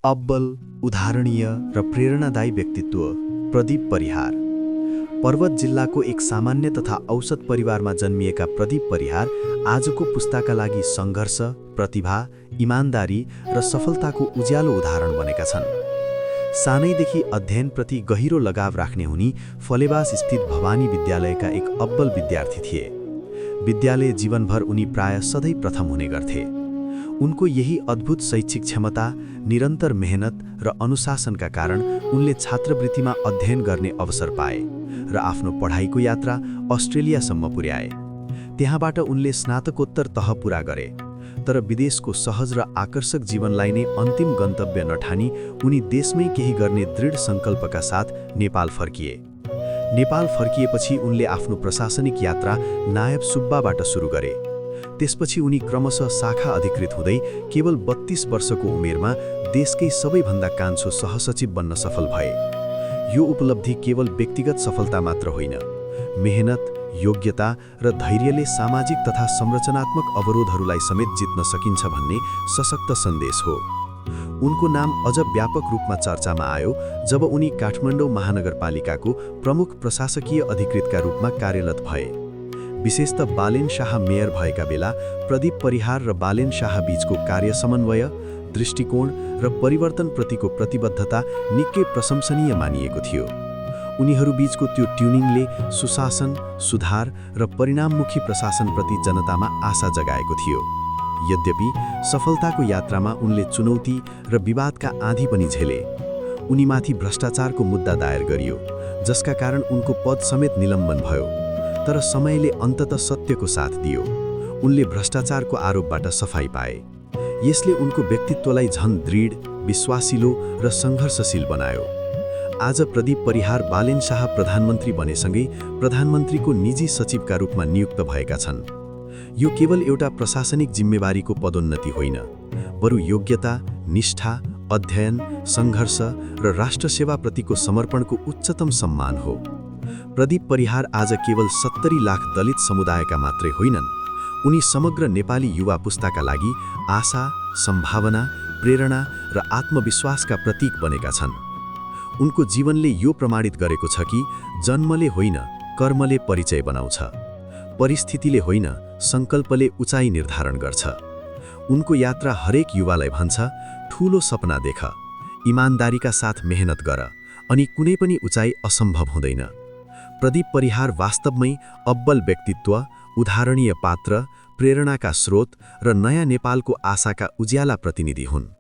अब्बल, उदाहरणीय र प्रेरणादायी व्यक्तित्व प्रदीप परिहार। पर्वत जिल्लाको एक सामान्य तथा औसत परिवारमा जन्मिएका प्रदीप परिहार आजको पुस्ताका लागि सङ्घर्ष, प्रतिभा, इमानदारी र सफलताको उज्यालो उदाहरण बनेका छन्। सानैदेखि अध्ययनप्रति गहिरो लगाव राख्ने उनी फलेवास स्थित भवानी विद्यालयका एक अब्बल विद्यार्थी थिए। विद्यालय जीवनभर उनी प्राय सधैँ प्रथम हुने गर्थे। उनको यही अद्भुत शैक्षिक क्षमता, निरन्तर मेहनत र अनुशासनका कारण उनले छात्रवृत्तिमा अध्ययन गर्ने अवसर पाए र आफ्नो पढाइको यात्रा अस्ट्रेलियासम्म पुर्याए। त्यहाँबाट उनले स्नातकोत्तर तह पुरा गरे, तर विदेशको सहज र आकर्षक जीवनलाई नै अन्तिम गन्तव्य नठानी उनी देशमै केही गर्ने दृढ सङ्कल्पका साथ नेपाल फर्किए। नेपाल फर्किएपछि उनले आफ्नो प्रशासनिक यात्रा नायब सुब्बाबाट सुरु गरे। त्यसपछि उनी क्रमशः शाखा अधिकृत हुँदै केवल 32 वर्षको उमेरमा देशकै सबैभन्दा कान्छो सहसचिव बन्न सफल भए। यो उपलब्धि केवल व्यक्तिगत सफलता मात्र होइन, मेहनत, योग्यता र धैर्यले सामाजिक तथा संरचनात्मक अवरोधहरूलाई समेत जित्न सकिन्छ भन्ने सशक्त सन्देश हो। उनको नाम अझ व्यापक रूपमा चर्चामा आयो जब उनी काठमाडौँ महानगरपालिकाको प्रमुख प्रशासकीय अधिकृतका रूपमा कार्यरत भए। विशेषतः बालेन शाह मेयर भएका बेला प्रदीप परिहार र बालेन शाह बीचको कार्य समन्वय, दृष्टिकोण र परिवर्तनप्रतिको प्रतिबद्धता निकै प्रशंसनीय मानिएको थियो। उनीहरू बीचको त्यो ट्युनिङले सुशासन, सुधार र परिणाममुखी प्रशासनप्रति जनतामा आशा जगाएको थियो। यद्यपि सफलताको यात्रामा उनले चुनौती र विवादका आँधी पनि झेले। उनीमाथि भ्रष्टाचारको मुद्दा दायर गरियो, जसका कारण उनको पद समेत निलम्बन भयो, तर समयले अन्ततः सत्यको साथ दियो। उनले भ्रष्टाचारको आरोपबाट सफाई पाए। यसले उनको व्यक्तित्वलाई झन दृढ, विश्वासिलो र सङ्घर्षशील बनायो। आज प्रदीप परिहार बालेन शाह प्रधानमन्त्री बनेसँगै प्रधानमन्त्रीको निजी सचिवका रूपमा नियुक्त भएका छन्। यो केवल एउटा प्रशासनिक जिम्मेवारीको पदोन्नति होइन, बरु योग्यता, निष्ठा, अध्ययन, सङ्घर्ष र राष्ट्रसेवाप्रतिको समर्पणको उच्चतम सम्मान हो। प्रदीप परिहार आज केवल 70 लाख दलित समुदायका मात्रै होइनन्, उनी समग्र नेपाली युवा पुस्ताका लागि आशा, सम्भावना, प्रेरणा र आत्मविश्वासका प्रतीक बनेका छन्। उनको जीवनले यो प्रमाणित गरेको छ कि जन्मले होइन, कर्मले परिचय बनाउँछ। परिस्थितिले होइन, सङ्कल्पले उचाइ निर्धारण गर्छ। उनको यात्रा हरेक युवालाई भन्छ, ठूलो सपना देख, इमानदारीका साथ मेहनत गर, अनि कुनै पनि उचाइ असम्भव हुँदैन। प्रदीप परिहार वास्तवमै अब्बल व्यक्तित्व, उदाहरणीय पात्र, प्रेरणाका स्रोत र नयाँ नेपालको आशाका उज्याला प्रतिनिधि हुन्।